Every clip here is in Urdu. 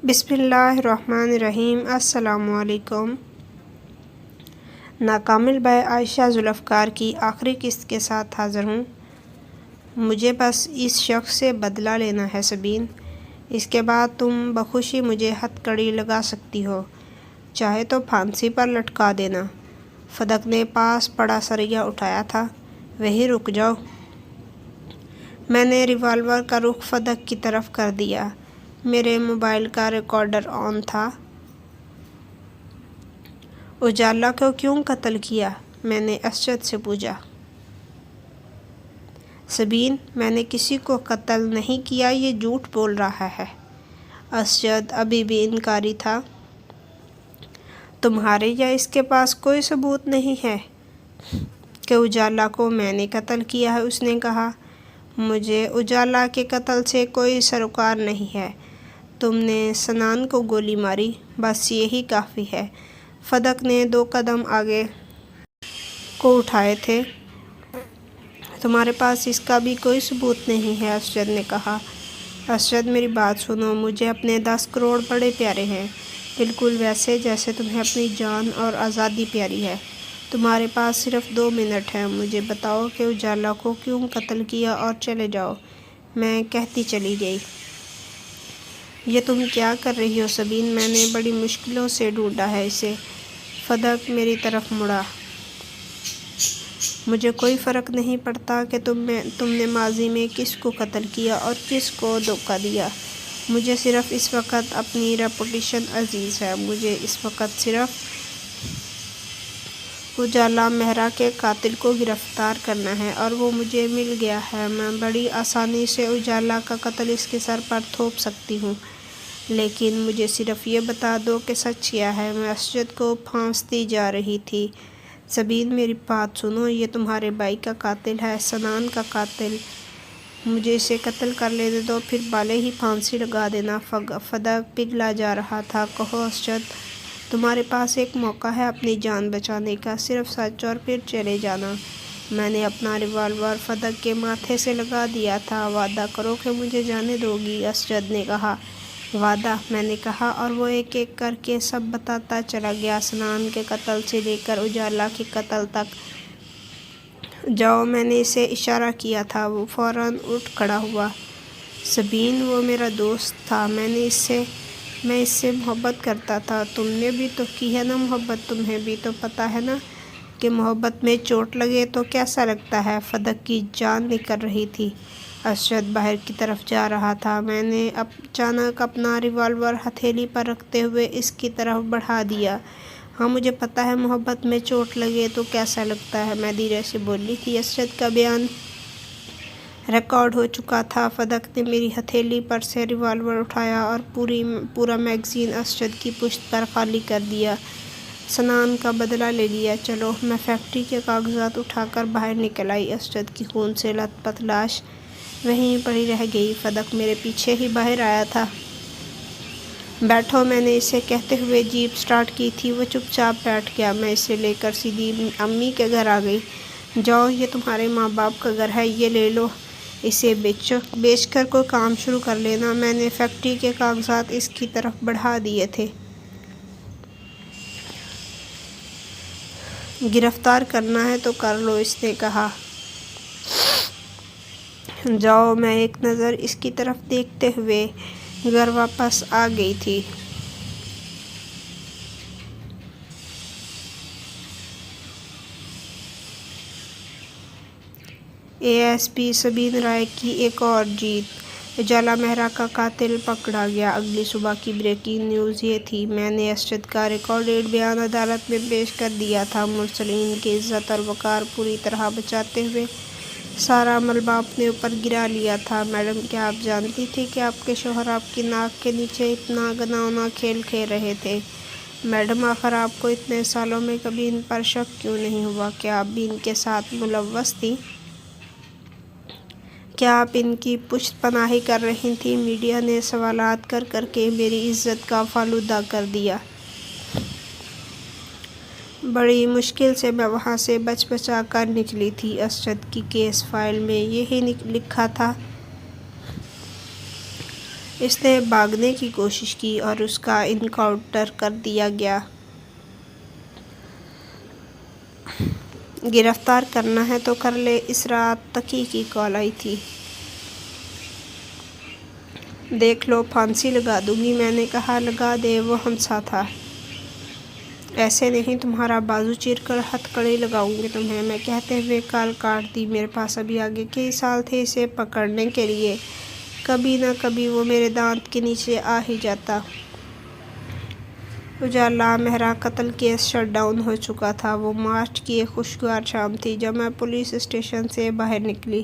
بسم اللہ الرحمن الرحیم۔ السلام علیکم۔ ناکامل بائے عائشہ ذوالفقار کی آخری قسط کے ساتھ حاضر ہوں۔ مجھے بس اس شخص سے بدلہ لینا ہے سبین، اس کے بعد تم بخوشی مجھے ہتھ کڑی لگا سکتی ہو، چاہے تو پھانسی پر لٹکا دینا۔ فدق نے پاس پڑا سریا اٹھایا تھا۔ وہیں رک جاؤ۔ میں نے ریوالور کا رخ فدق کی طرف کر دیا۔ میرے موبائل کا ریکارڈر آن تھا۔ اجالا کو کیوں قتل کیا؟ میں نے اسجد سے پوچھا۔ سبین، میں نے کسی کو قتل نہیں کیا، یہ جھوٹ بول رہا ہے۔ اسجد ابھی بھی انکاری تھا۔ تمہارے یا اس کے پاس کوئی ثبوت نہیں ہے کہ اجالا کو میں نے قتل کیا ہے؟ اس نے کہا۔ مجھے اجالا کے قتل سے کوئی سروکار نہیں ہے۔ تم نے سنان کو گولی ماری، بس یہی کافی ہے۔ فدق نے 2 قدم آگے کو اٹھائے تھے۔ تمہارے پاس اس کا بھی کوئی ثبوت نہیں ہے، اسجد نے کہا۔ اسجد، میری بات سنو، مجھے اپنے 10 کروڑ بڑے پیارے ہیں، بالکل ویسے جیسے تمہیں اپنی جان اور آزادی پیاری ہے۔ تمہارے پاس صرف 2 منٹ ہیں، مجھے بتاؤ کہ اجالا کو کیوں قتل کیا اور چلے جاؤ۔ میں کہتی چلی گئی۔ یہ تم کیا کر رہی ہو سبین؟ میں نے بڑی مشکلوں سے ڈھونڈا ہے اسے۔ فدق میری طرف مڑا۔ مجھے کوئی فرق نہیں پڑتا کہ تم نے ماضی میں کس کو قتل کیا اور کس کو دھوکہ دیا۔ مجھے صرف اس وقت اپنی ریپوٹیشن عزیز ہے۔ مجھے اس وقت صرف اجالا مہرا کے قاتل کو گرفتار کرنا ہے، اور وہ مجھے مل گیا ہے۔ میں بڑی آسانی سے اجالا کا قتل اس کے سر پر تھوپ سکتی ہوں، لیکن مجھے صرف یہ بتا دو کہ سچ کیا ہے۔ میں اسجد کو پھانستی جا رہی تھی۔ سبین، میری بات سنو، یہ تمہارے بھائی کا قاتل ہے، سنان کا قاتل۔ مجھے اسے قتل کر لینے دو، پھر بالے ہی پھانسی لگا دینا۔ فدق پگھلا جا رہا تھا۔ کہو اسجد، تمہارے پاس ایک موقع ہے اپنی جان بچانے کا، صرف سچ اور پھر چلے جانا۔ میں نے اپنا ریوالور فدق کے ماتھے سے لگا دیا تھا۔ وعدہ کرو کہ مجھے جانے دو گی، اسجد نے کہا۔ وعدہ، میں نے کہا، اور وہ ایک ایک کر کے سب بتاتا چلا گیا، سنان کے قتل سے لے کر اجالا کے قتل تک۔ جاؤ، میں نے اسے اشارہ کیا تھا۔ وہ فوراً اٹھ کھڑا ہوا۔ سبین، وہ میرا دوست تھا، میں اس سے محبت کرتا تھا۔ تم نے بھی تو کی ہے نا محبت، تمہیں بھی تو پتہ ہے نا کہ محبت میں چوٹ لگے تو کیسا لگتا ہے۔ فدق کی جان نکل رہی تھی۔ اسجد باہر کی طرف جا رہا تھا۔ میں نے اچانک اپنا ریوالور ہتھیلی پر رکھتے ہوئے اس کی طرف بڑھا دیا۔ ہاں، مجھے پتہ ہے محبت میں چوٹ لگے تو کیسا لگتا ہے، میں دھیرے سے بولی تھی۔ اسجد کا بیان ریکارڈ ہو چکا تھا۔ فدق نے میری ہتھیلی پر سے ریوالور اٹھایا اور پورا میگزین اسجد کی پشت پر خالی کر دیا۔ سنان کا بدلہ لے لیا۔ چلو۔ میں فیکٹری کے کاغذات اٹھا کر باہر نکل آئی۔ اسجد کی خون سے لت پت لاش وہیں پڑی رہ گئی۔ فدق میرے پیچھے ہی باہر آیا تھا۔ بیٹھو، میں نے اسے کہتے ہوئے جیپ سٹارٹ کی تھی۔ وہ چپ چاپ بیٹھ گیا۔ میں اسے لے کر سیدھی امی کے گھر آ گئی۔ جاؤ، یہ تمہارے ماں باپ کا گھر ہے، یہ لے لو، اسے بیچ کر کوئی کام شروع کر لینا۔ میں نے فیکٹری کے کاغذات اس کی طرف بڑھا دیے تھے۔ گرفتار کرنا ہے تو کر لو، اس نے کہا۔ جاؤ۔ میں ایک نظر اس کی طرف دیکھتے ہوئے گھر واپس آ گئی تھی۔ اے ایس پی سبین رائے کی ایک اور جیت۔ اجالا مہرا کا قاتل پکڑا گیا۔ اگلی صبح کی بریکنگ نیوز یہ تھی۔ میں نے اسجد کا ریکارڈڈ بیان عدالت میں پیش کر دیا تھا۔ مرسلین کی عزت اور وقار پوری طرح بچاتے ہوئے سارا ملبہ اپنے اوپر گرا لیا تھا۔ میڈم، کیا آپ جانتی تھیں کہ آپ کے شوہر آپ کی ناک کے نیچے اتنا گھناؤنا کھیل کھیل رہے تھے؟ میڈم، آخر آپ کو اتنے سالوں میں کبھی ان پر شک کیوں نہیں ہوا؟ کیا آپ بھی ان کے ساتھ ملوث تھیں؟ کیا آپ ان کی پشت پناہی کر رہی تھیں؟ میڈیا نے سوالات کر کے میری عزت کا فالودہ کر دیا۔ بڑی مشکل سے میں وہاں سے بچا کر نکلی تھی۔ اسجد کی کیس فائل میں یہی لکھا تھا اس نے بھاگنے کی کوشش کی اور اس کا انکاؤنٹر کر دیا گیا۔ گرفتار کرنا ہے تو کر لے، اس رات تقی کی کال آئی تھی۔ دیکھ لو، پھانسی لگا دوں گی۔ میں نے کہا لگا دے، وہ ہنسا تھا۔ ایسے نہیں، تمہارا بازو چیر کر ہتھکڑی لگاؤں گی تمہیں، میں کہتے ہوئے کال کاٹ دی۔ میرے پاس ابھی آگے کئی سال تھے اسے پکڑنے کے لیے، کبھی نہ کبھی وہ میرے دانت کے نیچے آ ہی جاتا۔ اجالا مہرا قتل کیس شٹ ڈاؤن ہو چکا تھا۔ وہ مارچ کی ایک خوشگوار شام تھی جب میں پولیس اسٹیشن سے باہر نکلی۔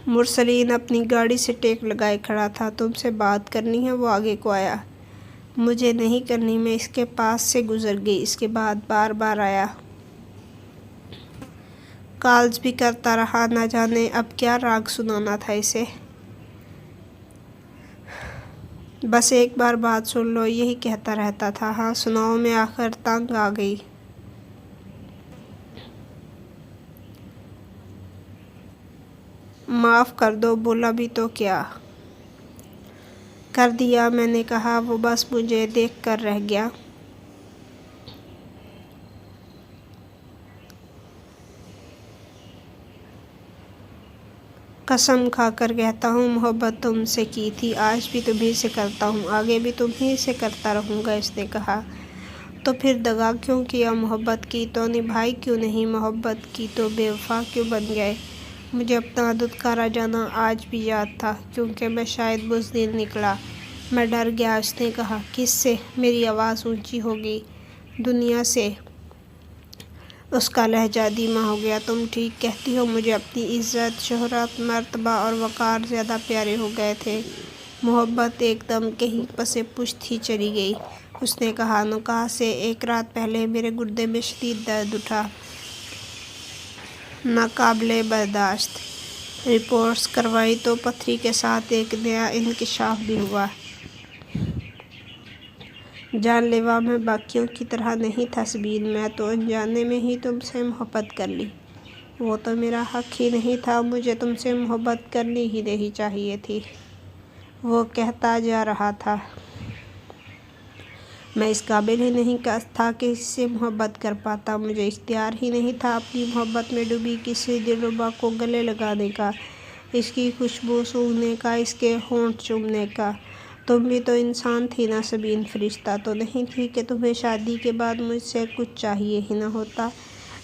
مرسلین اپنی گاڑی سے ٹیک لگائے کھڑا تھا۔ تم سے بات کرنی ہے، وہ آگے کو آیا۔ مجھے نہیں کرنی، میں اس کے پاس سے گزر گئی۔ اس کے بعد بار بار آیا، کالز بھی کرتا رہا، نہ جانے اب کیا راگ سنانا تھا اسے۔ بس ایک بار بات سن لو، یہی کہتا رہتا تھا۔ ہاں سناؤ، میں آخر تنگ آ گئی۔ معاف کر دو، بولا بھی تو کیا کر دیا، میں نے کہا۔ وہ بس مجھے دیکھ کر رہ گیا۔ قسم کھا کر کہتا ہوں، محبت تم سے کی تھی، آج بھی تمہیں سے کرتا ہوں، آگے بھی تمہیں سے کرتا رہوں گا۔ اس نے کہا۔ تو پھر دغا کیوں کیا؟ محبت کی تو نبھائی کیوں نہیں؟ محبت کی تو بے وفا کیوں بن گئے؟ مجھے اپنا دھتکارا جانا آج بھی یاد تھا، کیونکہ میں شاید بزدل نکلا۔ میں ڈر گیا۔ اس نے کہا۔ کس سے؟ میری آواز اونچی ہو گئی۔ دنیا سے۔ اس کا لہجہ دھیما ہو گیا۔ تم ٹھیک کہتی ہو، مجھے اپنی عزت، شہرت، مرتبہ اور وقار زیادہ پیارے ہو گئے تھے۔ محبت ایک دم کہیں پس پشت ہی چلی گئی۔ اس نے کہا۔ نکاح سے ایک رات پہلے میرے گردے میں شدید درد اٹھا، ناقابل برداشت۔ رپورٹس کروائی تو پتھری کے ساتھ ایک نیا انکشاف بھی ہوا۔ جان لیوا میں باقیوں کی طرح نہیں تھا سبین، میں تو انجانے میں ہی تم سے محبت کر لی۔ وہ تو میرا حق ہی نہیں تھا، مجھے تم سے محبت کرنی ہی نہیں چاہیے تھی۔ وہ کہتا جا رہا تھا۔ میں اس قابل ہی نہیں تھا کہ کسی سے محبت کر پاتا، مجھے اختیار ہی نہیں تھا اپنی محبت میں ڈوبی کسی دلربا کو گلے لگانے کا، اس کی خوشبو سونگھنے کا، اس کے ہونٹ چومنے کا۔ تم بھی تو انسان تھی نا سبین، فرشتہ تو نہیں تھی کہ تمہیں شادی کے بعد مجھ سے کچھ چاہیے ہی نہ ہوتا۔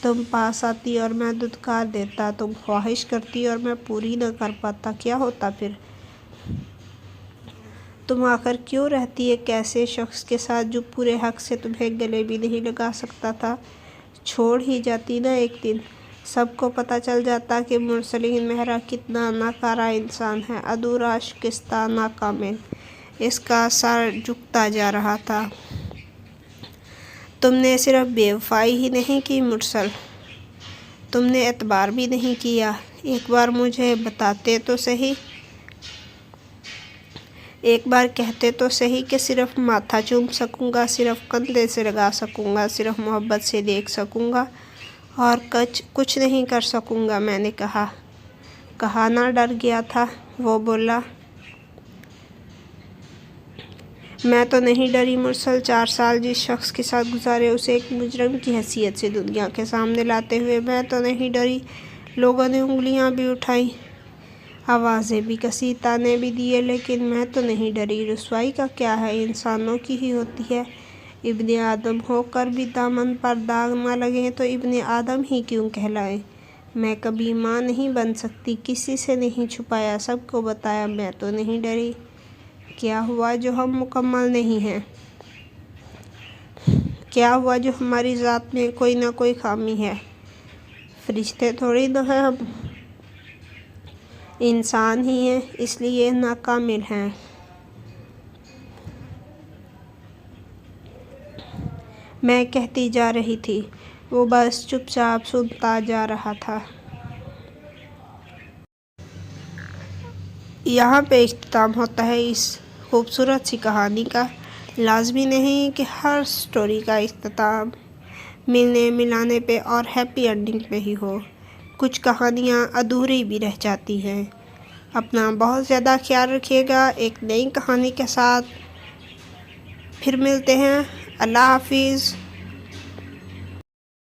تم پاس آتی اور میں دھتکار دیتا، تم خواہش کرتی اور میں پوری نہ کر پاتا، کیا ہوتا پھر؟ تم آخر کیوں رہتی ایک ایسے شخص کے ساتھ جو پورے حق سے تمہیں گلے بھی نہیں لگا سکتا تھا؟ چھوڑ ہی جاتی نا ایک دن، سب کو پتہ چل جاتا کہ مرسلین مہرا کتنا ناکارہ انسان ہے، ادھورا، شکستہ، ناکامل۔ اس کا سر جھکتا جا رہا تھا۔ تم نے صرف بے وفائی ہی نہیں کی مرسل، تم نے اعتبار بھی نہیں کیا۔ ایک بار مجھے بتاتے تو صحیح، ایک بار کہتے تو صحیح کہ صرف ماتھا چوم سکوں گا، صرف کندھے سے لگا سکوں گا، صرف محبت سے دیکھ سکوں گا اور کچھ نہیں کر سکوں گا۔ میں نے کہا نہ ڈر گیا تھا؟ وہ بولا۔ میں تو نہیں ڈری مرسل، 4 سال جس شخص کے ساتھ گزارے اسے ایک مجرم کی حیثیت سے دنیا کے سامنے لاتے ہوئے میں تو نہیں ڈری۔ لوگوں نے انگلیاں بھی اٹھائیں، آوازیں بھی کسی، تانے بھی دیے، لیکن میں تو نہیں ڈری۔ رسوائی کا کیا ہے، انسانوں کی ہی ہوتی ہے۔ ابن آدم ہو کر بھی دامن پر داغ نہ لگیں تو ابن آدم ہی کیوں کہلائیں؟ میں کبھی ماں نہیں بن سکتی، کسی سے نہیں چھپایا، سب کو بتایا، میں تو نہیں ڈری۔ کیا ہوا جو ہم مکمل نہیں ہیں؟ کیا ہوا جو ہماری ذات میں کوئی نہ کوئی خامی ہے؟ فرشتے تھوڑی نہ ہیں ہم، انسان ہی ہیں، اس لیے ناکامل ہیں۔ میں کہتی جا رہی تھی، وہ بس چپ چاپ سنتا جا رہا تھا۔ یہاں پہ اختتام ہوتا ہے اس خوبصورت سی کہانی کا۔ لازمی نہیں کہ ہر سٹوری کا اختتام ملنے ملانے پہ اور ہیپی اینڈنگ پہ ہی ہو، کچھ کہانیاں ادھوری بھی رہ جاتی ہیں۔ اپنا بہت زیادہ خیال رکھیے گا۔ ایک نئی کہانی کے ساتھ پھر ملتے ہیں۔ اللہ حافظ۔